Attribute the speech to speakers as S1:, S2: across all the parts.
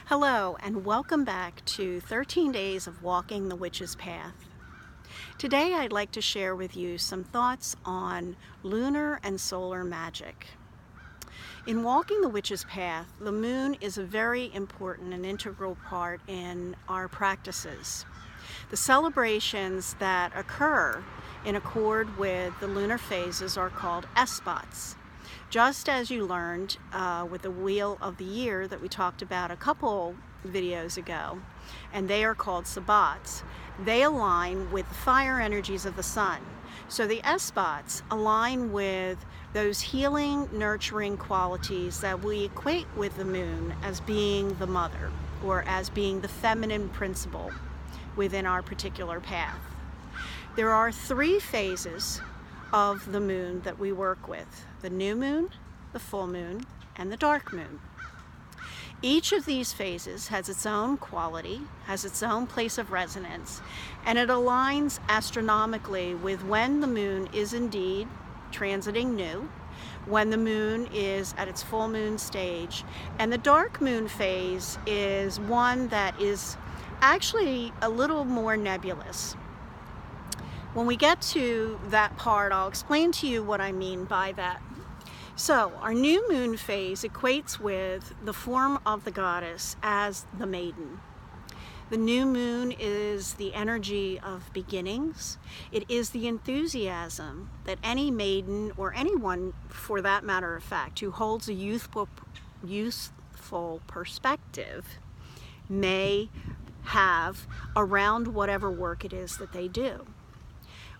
S1: Hello and welcome back to 13 Days of Walking the Witch's Path. Today I'd like to share with you some thoughts on lunar and solar magic. In walking the witch's path, the moon is a very important and integral part in our practices. The celebrations that occur in accord with the lunar phases are called Esbats. Just as you learned with the Wheel of the Year that we talked about a couple videos ago, and they are called Sabbats, they align with the fire energies of the sun. So the Esbats align with those healing, nurturing qualities that we equate with the moon as being the mother, or as being the feminine principle within our particular path. There are 3 phases of the moon that we work with: the new moon, the full moon, and the dark moon. Each of these phases has its own quality, has its own place of resonance, and it aligns astronomically with when the moon is indeed transiting new, when the moon is at its full moon stage, and the dark moon phase is one that is actually a little more nebulous. When we get to that part, I'll explain to you what I mean by that. So, our new moon phase equates with the form of the goddess as the maiden. The new moon is the energy of beginnings. It is the enthusiasm that any maiden, or anyone for that matter of fact, who holds a youthful perspective may have around whatever work it is that they do.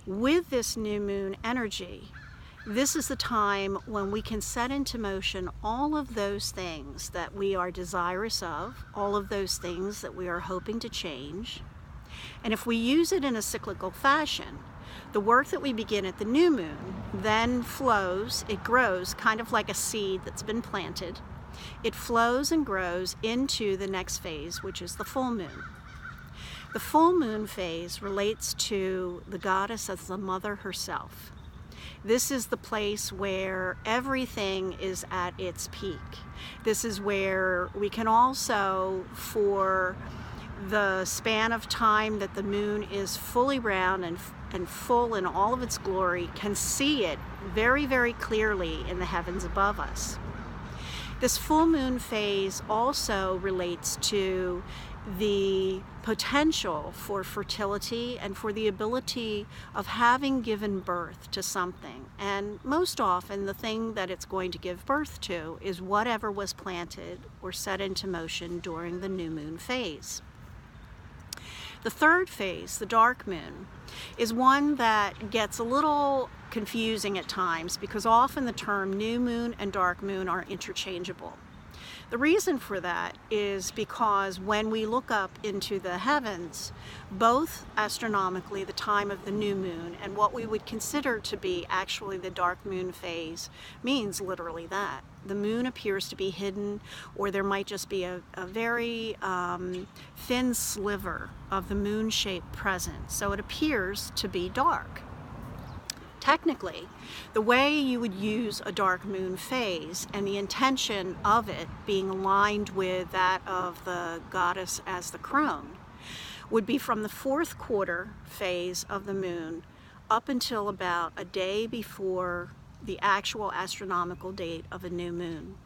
S1: With this new moon energy, this is the time when we can set into motion all of those things that we are desirous of, all of those things that we are hoping to change. And if we use it in a cyclical fashion, the work that we begin at the new moon then flows, it grows kind of like a seed that's been planted. It flows and grows into the next phase, which is the full moon. The full moon phase relates to the goddess as the mother herself. This is the place where everything is at its peak. This is where we can also, for the span of time that the moon is fully round and full in all of its glory, can see it very, very clearly in the heavens above us. This full moon phase also relates to the potential for fertility and for the ability of having given birth to something. And most often the thing that it's going to give birth to is whatever was planted or set into motion during the new moon phase. The third phase, the dark moon, is one that gets a little confusing at times because often the term new moon and dark moon are interchangeable. The reason for that is because when we look up into the heavens, both astronomically the time of the new moon and what we would consider to be actually the dark moon phase means literally that. The moon appears to be hidden, or there might just be a very thin sliver of the moon shape present, so it appears to be dark. Technically, the way you would use a dark moon phase and the intention of it being aligned with that of the goddess as the crone would be from the 4th quarter phase of the moon up until about a day before the actual astronomical date of a new moon.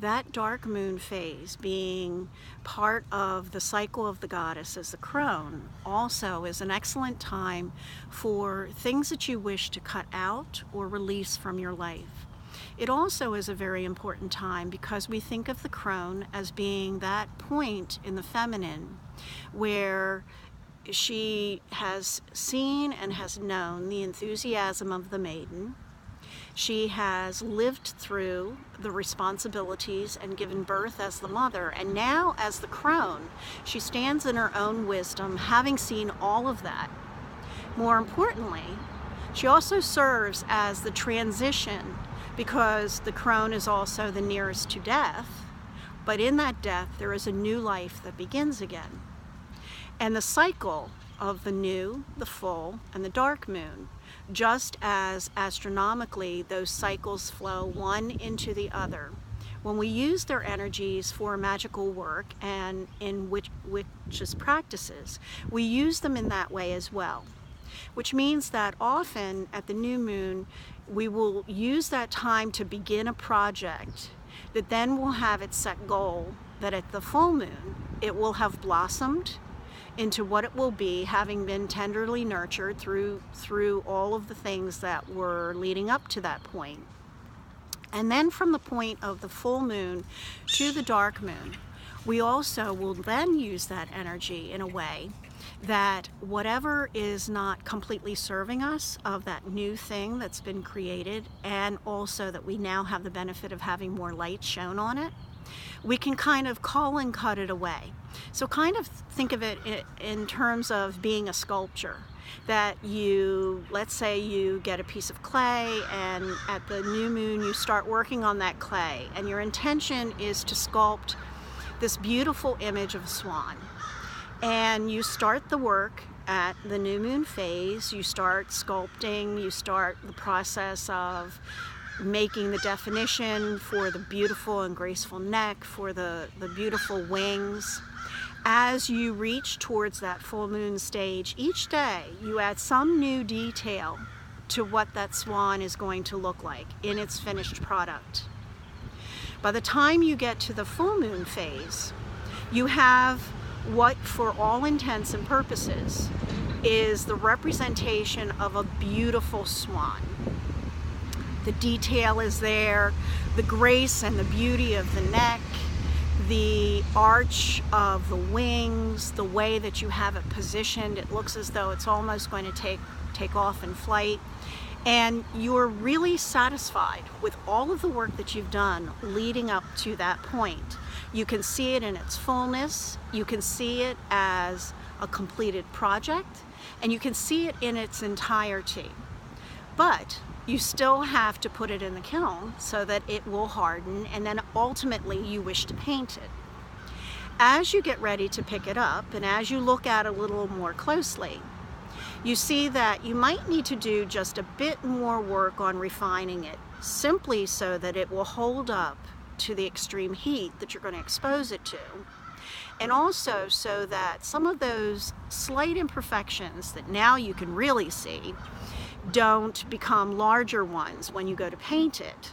S1: That dark moon phase, being part of the cycle of the goddess as the crone, also is an excellent time for things that you wish to cut out or release from your life. It also is a very important time because we think of the crone as being that point in the feminine where she has seen and has known the enthusiasm of the maiden. She has lived through the responsibilities and given birth as the mother, and now as the crone, she stands in her own wisdom, having seen all of that. More importantly, she also serves as the transition, because the crone is also the nearest to death, but in that death there is a new life that begins again. And the cycle of the new, the full, and the dark moon, just as astronomically those cycles flow one into the other, when we use their energies for magical work and in witches' practices, we use them in that way as well. Which means that often at the new moon, we will use that time to begin a project that then will have its set goal that at the full moon, it will have blossomed into what it will be, having been tenderly nurtured through all of the things that were leading up to that point. And then from the point of the full moon to the dark moon, we also will then use that energy in a way that whatever is not completely serving us of that new thing that's been created, and also that we now have the benefit of having more light shown on it, we can kind of call and cut it away. So kind of think of it in terms of being a sculpture. That let's say you get a piece of clay, and at the new moon you start working on that clay, and your intention is to sculpt this beautiful image of a swan. And you start the work at the new moon phase, you start sculpting, you start the process of making the definition for the beautiful and graceful neck, for the beautiful wings. As you reach towards that full moon stage, each day you add some new detail to what that swan is going to look like in its finished product. By the time you get to the full moon phase, you have what, for all intents and purposes, is the representation of a beautiful swan. The detail is there, the grace and the beauty of the neck, the arch of the wings, the way that you have it positioned. It looks as though it's almost going to take off in flight. And you're really satisfied with all of the work that you've done leading up to that point. You can see it in its fullness, you can see it as a completed project, and you can see it in its entirety. But you still have to put it in the kiln so that it will harden, and then ultimately you wish to paint it. As you get ready to pick it up, and as you look at it a little more closely, you see that you might need to do just a bit more work on refining it, simply so that it will hold up to the extreme heat that you're going to expose it to, and also so that some of those slight imperfections that now you can really see don't become larger ones when you go to paint it.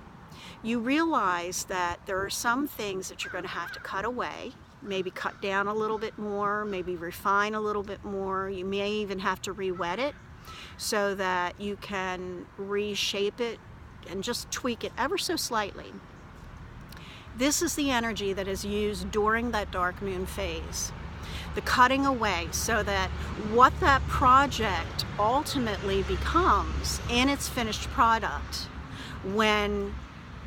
S1: You realize that there are some things that you're going to have to cut away, maybe cut down a little bit more, maybe refine a little bit more. You may even have to re-wet it so that you can reshape it and just tweak it ever so slightly. This is the energy that is used during that dark moon phase. The cutting away, so that what that project ultimately becomes in its finished product when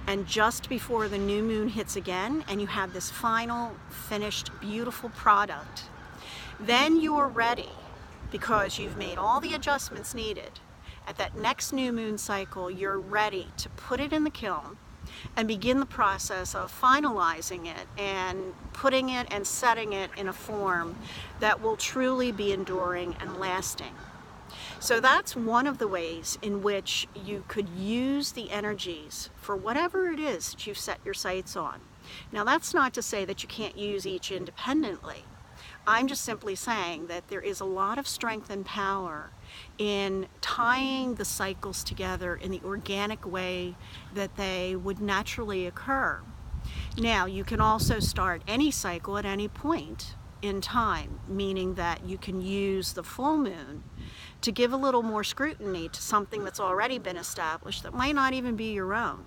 S1: and just before the new moon hits again, and you have this final finished beautiful product, then you're ready, because you've made all the adjustments needed. At that next new moon cycle, you're ready to put it in the kiln and begin the process of finalizing it and putting it and setting it in a form that will truly be enduring and lasting. So that's one of the ways in which you could use the energies for whatever it is that you've set your sights on. Now, that's not to say that you can't use each independently. I'm just simply saying that there is a lot of strength and power in tying the cycles together in the organic way that they would naturally occur. Now, you can also start any cycle at any point in time, meaning that you can use the full moon to give a little more scrutiny to something that's already been established that might not even be your own.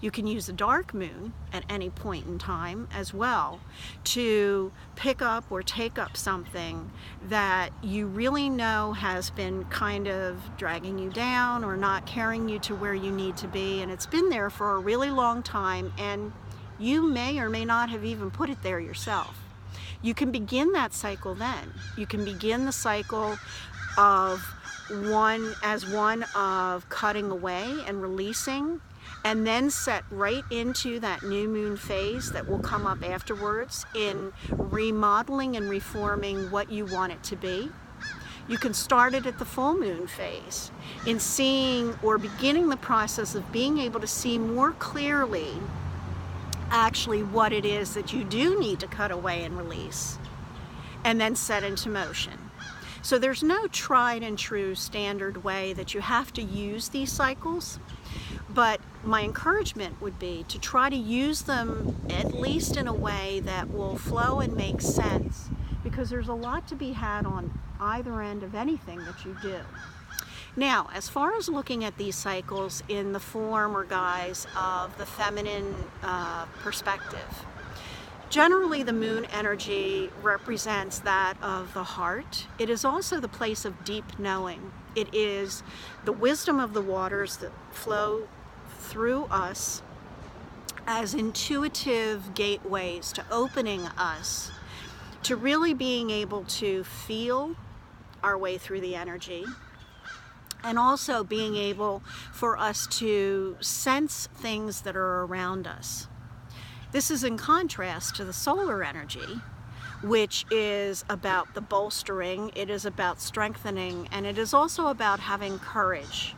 S1: You can use the dark moon at any point in time as well to pick up or take up something that you really know has been kind of dragging you down or not carrying you to where you need to be, and it's been there for a really long time, and you may or may not have even put it there yourself. You can begin that cycle then. You can begin the cycle of one of cutting away and releasing, and then set right into that new moon phase that will come up afterwards in remodeling and reforming what you want it to be. You can start it at the full moon phase in seeing or beginning the process of being able to see more clearly actually what it is that you do need to cut away and release and then set into motion. So there's no tried and true standard way that you have to use these cycles, but my encouragement would be to try to use them at least in a way that will flow and make sense, because there's a lot to be had on either end of anything that you do. Now, as far as looking at these cycles in the form or guise of the feminine perspective, generally the moon energy represents that of the heart. It is also the place of deep knowing. It is the wisdom of the waters that flow through us as intuitive gateways to opening us to really being able to feel our way through the energy, and also being able for us to sense things that are around us. This is in contrast to the solar energy, which is about the bolstering, it is about strengthening, and it is also about having courage.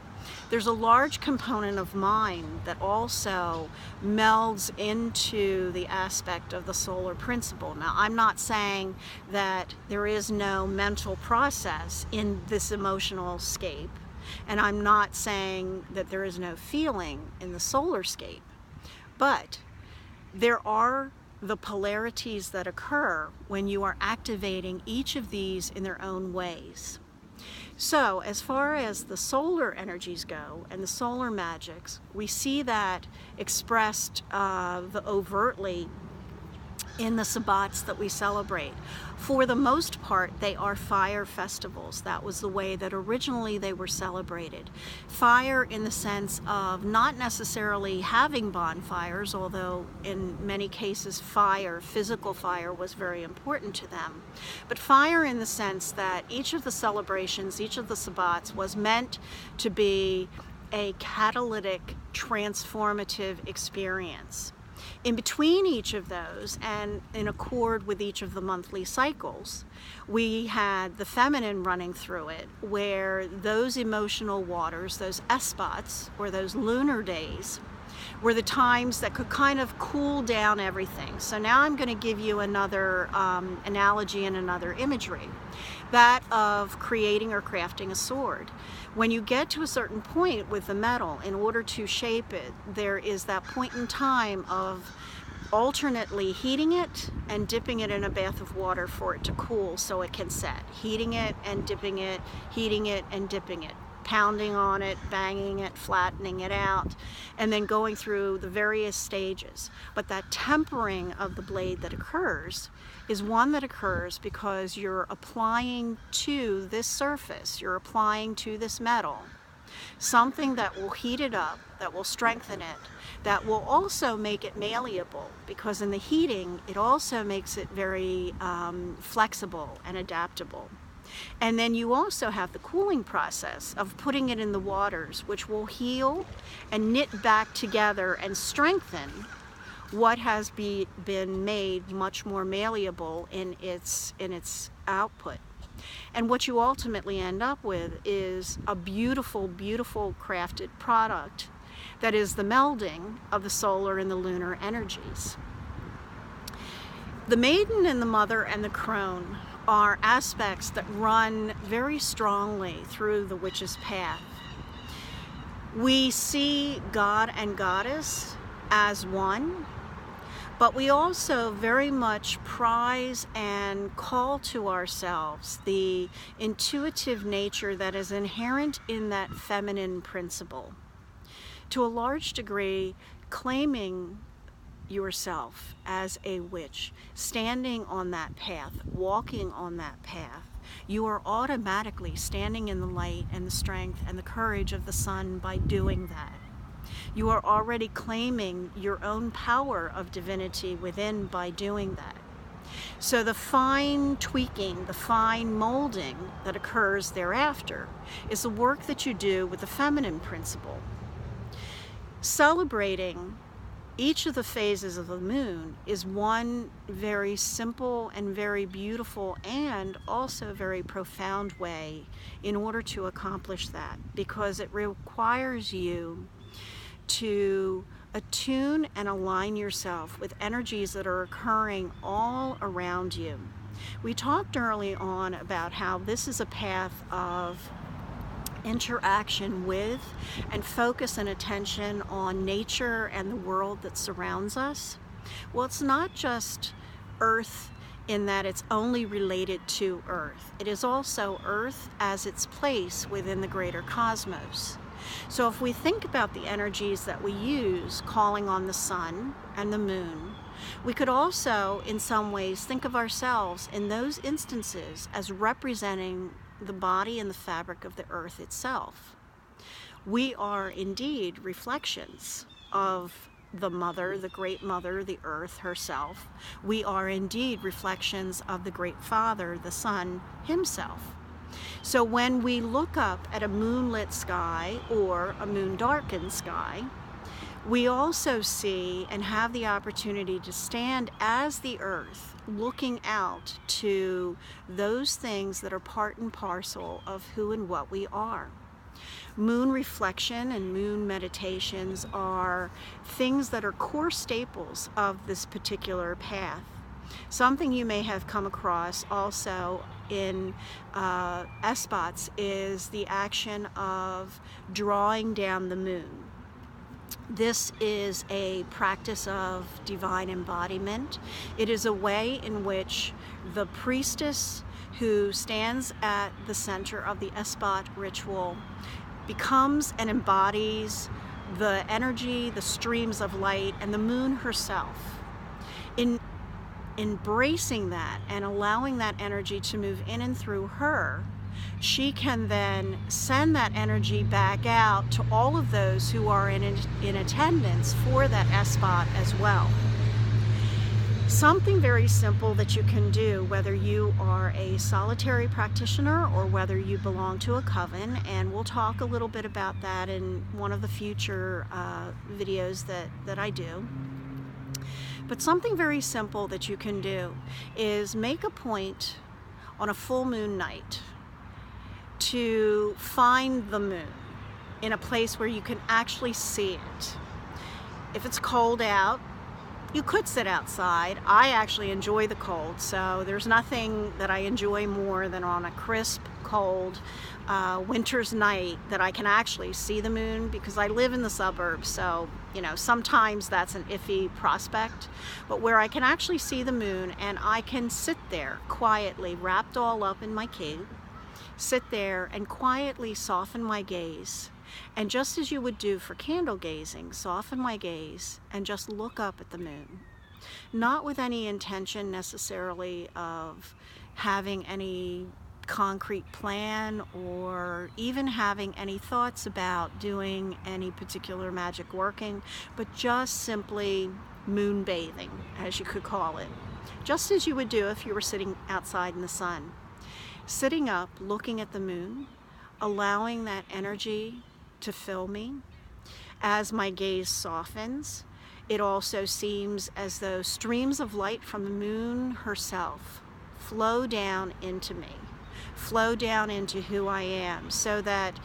S1: There's a large component of mind that also melds into the aspect of the solar principle. Now, I'm not saying that there is no mental process in this emotional scape, and I'm not saying that there is no feeling in the solar scape, but there are the polarities that occur when you are activating each of these in their own ways. So as far as the solar energies go and the solar magics, we see that expressed overtly in the Sabbats that we celebrate. For the most part, they are fire festivals. That was the way that originally they were celebrated. Fire in the sense of not necessarily having bonfires, although in many cases fire, physical fire, was very important to them. But fire in the sense that each of the celebrations, each of the Sabbats was meant to be a catalytic, transformative experience. In between each of those, and in accord with each of the monthly cycles, we had the feminine running through it, where those emotional waters, those Esbats, or those lunar days, were the times that could kind of cool down everything. So now I'm going to give you another analogy and another imagery, that of creating or crafting a sword. When you get to a certain point with the metal, in order to shape it, there is that point in time of alternately heating it and dipping it in a bath of water for it to cool so it can set. Heating it and dipping it, heating it and dipping it, pounding on it, banging it, flattening it out, and then going through the various stages. But that tempering of the blade that occurs is one that occurs because you're applying to this surface, you're applying to this metal something that will heat it up, that will strengthen it, that will also make it malleable, because in the heating it also makes it very flexible and adaptable. And then you also have the cooling process of putting it in the waters, which will heal and knit back together and strengthen what has been made much more malleable in its output. And what you ultimately end up with is a beautiful, beautiful crafted product that is the melding of the solar and the lunar energies. The maiden and the mother and the crone are aspects that run very strongly through the witch's path. We see God and goddess as one, but we also very much prize and call to ourselves the intuitive nature that is inherent in that feminine principle. To a large degree, claiming yourself as a witch, standing on that path, walking on that path, you are automatically standing in the light and the strength and the courage of the sun by doing that. You are already claiming your own power of divinity within by doing that. So the fine tweaking, the fine molding that occurs thereafter is the work that you do with the feminine principle. Celebrating each of the phases of the moon is one very simple and very beautiful and also very profound way in order to accomplish that, because it requires you to Attune and align yourself with energies that are occurring all around you. We talked early on about how this is a path of interaction with and focus and attention on nature and the world that surrounds us. Well, it's not just Earth in that it's only related to Earth. It is also Earth as its place within the greater cosmos. So if we think about the energies that we use calling on the sun and the moon, we could also in some ways think of ourselves in those instances as representing the body and the fabric of the earth itself. We are indeed reflections of the mother, the great mother, the earth herself. We are indeed reflections of the great father, the sun himself. So when we look up at a moonlit sky or a moon darkened sky, we also see and have the opportunity to stand as the earth, looking out to those things that are part and parcel of who and what we are. Moon reflection and moon meditations are things that are core staples of this particular path. Something you may have come across also in Esbats is the action of drawing down the moon. This is a practice of divine embodiment. It is a way in which the priestess who stands at the center of the Esbat ritual becomes and embodies the energy, the streams of light, and the moon herself. In embracing that and allowing that energy to move in and through her, she can then send that energy back out to all of those who are in attendance for that Esbat as well. Something very simple that you can do, whether you are a solitary practitioner or whether you belong to a coven, and we'll talk a little bit about that in one of the future videos that I do. But something very simple that you can do is make a point on a full moon night to find the moon in a place where you can actually see it. If it's cold out, you could sit outside. I actually enjoy the cold, so there's nothing that I enjoy more than on a crisp, cold winter's night that I can actually see the moon, because I live in the suburbs, so you know, sometimes that's an iffy prospect, but where I can actually see the moon and I can sit there quietly, wrapped all up in my cape, sit there and quietly soften my gaze. And just as you would do for candle gazing, soften my gaze and just look up at the moon. Not with any intention necessarily of having any concrete plan or even having any thoughts about doing any particular magic working, but just simply moon bathing, as you could call it. Just as you would do if you were sitting outside in the sun. Sitting up, looking at the moon, allowing that energy to fill me. As my gaze softens, it also seems as though streams of light from the moon herself flow down into me, flow down into who I am, so that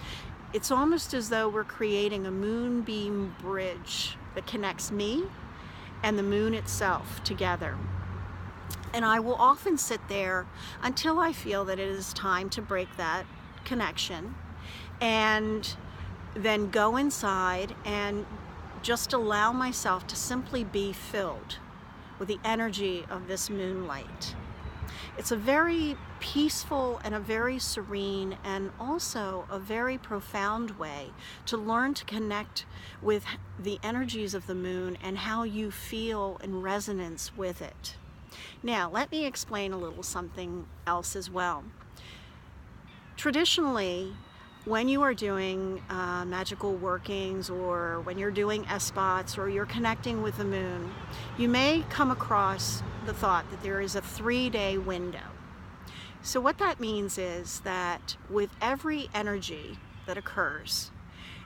S1: it's almost as though we're creating a moonbeam bridge that connects me and the moon itself together. And I will often sit there until I feel that it is time to break that connection, and then go inside and just allow myself to simply be filled with the energy of this moonlight. It's a very peaceful and a very serene and also a very profound way to learn to connect with the energies of the moon and how you feel in resonance with it. Now, let me explain a little something else as well. Traditionally, when you are doing magical workings, or when you're doing Esbats, or you're connecting with the moon, you may come across the thought that there is a 3-day window. So what that means is that with every energy that occurs,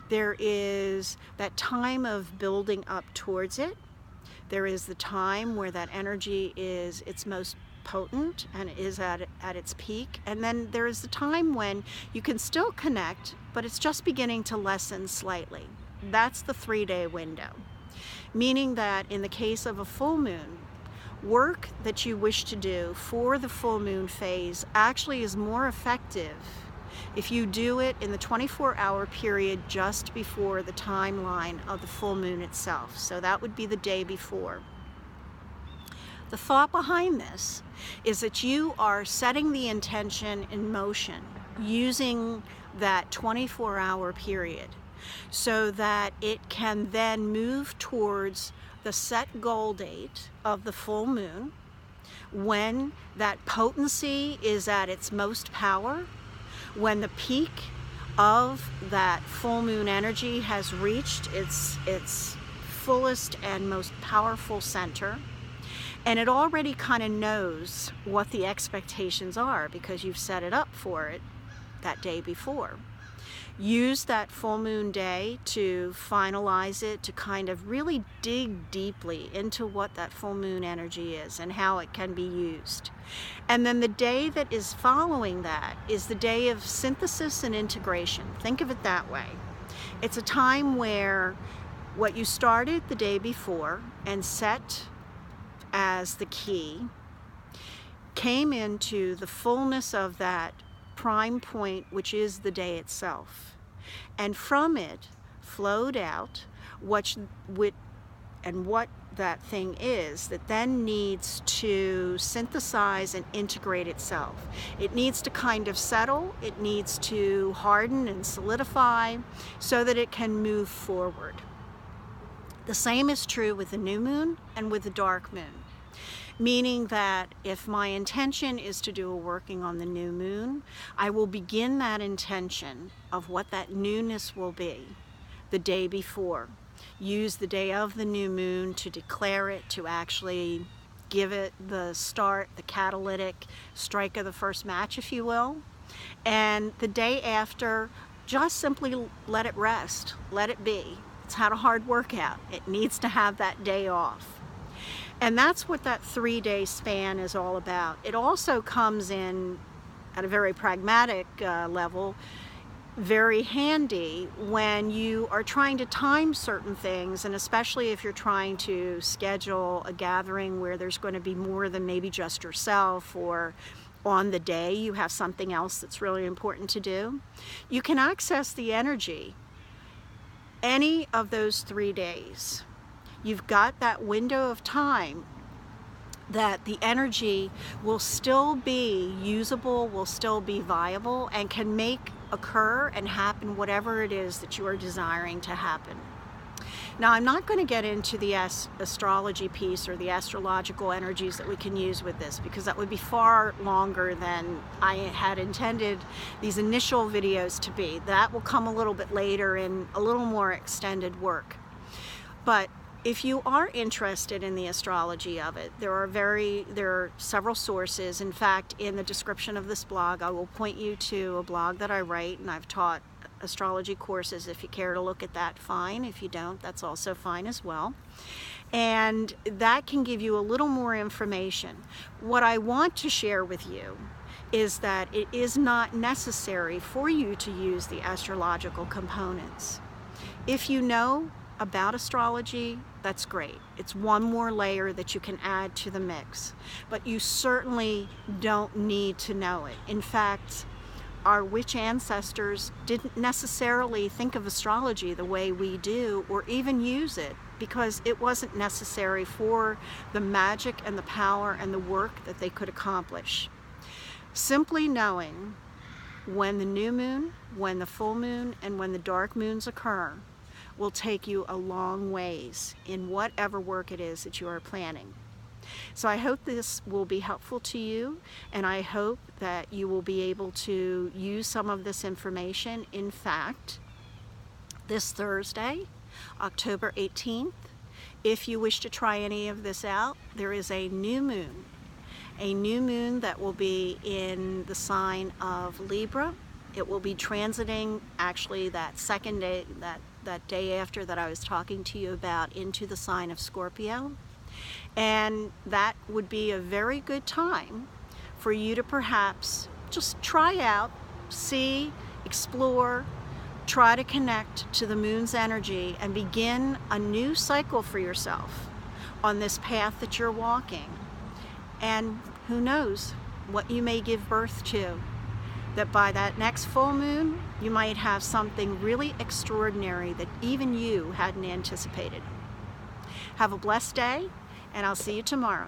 S1: there is that time of building up towards it. There is the time where that energy is its most potent and is at its peak, and then there is the time when you can still connect, but it's just beginning to lessen slightly. That's the 3-day window. meaning that in the case of a full moon, work that you wish to do for the full moon phase actually is more effective if you do it in the 24-hour period just before the timeline of the full moon itself. So that would be the day before. The thought behind this is that you are setting the intention in motion using that 24-hour period so that it can then move towards the set goal date of the full moon, when that potency is at its most power, when the peak of that full moon energy has reached its fullest and most powerful center. And it already kind of knows what the expectations are because you've set it up for it that day before. Use that full moon day to finalize it, to kind of really dig deeply into what that full moon energy is and how it can be used. And then the day that is following that is the day of synthesis and integration. Think of it that way. It's a time where what you started the day before and set as the key came into the fullness of that prime point, which is the day itself. And from it flowed out what that thing is that then needs to synthesize and integrate itself. It needs to kind of settle, it needs to harden and solidify so that it can move forward. The same is true with the new moon and with the dark moon. Meaning that if my intention is to do a working on the new moon, I will begin that intention of what that newness will be the day before. Use the day of the new moon to declare it, to actually give it the start, the catalytic strike of the first match, if you will. And the day after, just simply let it rest, let it be. It's had a hard workout. It needs to have that day off. And that's what that 3-day span is all about. It also comes in at a very pragmatic level, very handy when you are trying to time certain things, and especially if you're trying to schedule a gathering where there's going to be more than maybe just yourself, or on the day you have something else that's really important to do. You can access the energy any of those 3 days. You've got that window of time that the energy will still be usable, will still be viable, and can make occur and happen whatever it is that you are desiring to happen. Now, I'm not going to get into the astrology piece or the astrological energies that we can use with this, because that would be far longer than I had intended these initial videos to be. That will come a little bit later in a little more extended work. But if you are interested in the astrology of it, there are several sources. In fact, in the description of this blog, I will point you to a blog that I write, and I've taught astrology courses. If you care to look at that, fine. If you don't, that's also fine as well. And that can give you a little more information. What I want to share with you is that it is not necessary for you to use the astrological components. If you know about astrology, that's great. It's one more layer that you can add to the mix, but you certainly don't need to know it. In fact, our witch ancestors didn't necessarily think of astrology the way we do, or even use it, because it wasn't necessary for the magic and the power and the work that they could accomplish. Simply knowing when the new moon, when the full moon, and when the dark moons occur will take you a long ways in whatever work it is that you are planning. So I hope this will be helpful to you, and I hope that you will be able to use some of this information. In fact, this Thursday, October 18th, if you wish to try any of this out, there is a new moon that will be in the sign of Libra. It will be transiting actually that second day, that day after that I was talking to you about, into the sign of Scorpio. And that would be a very good time for you to perhaps just try out, see, explore, Try to connect to the moon's energy and begin a new cycle for yourself on this path that you're walking. And who knows what you may give birth to. That by that next full moon, you might have something really extraordinary that even you hadn't anticipated. Have a blessed day, and I'll see you tomorrow.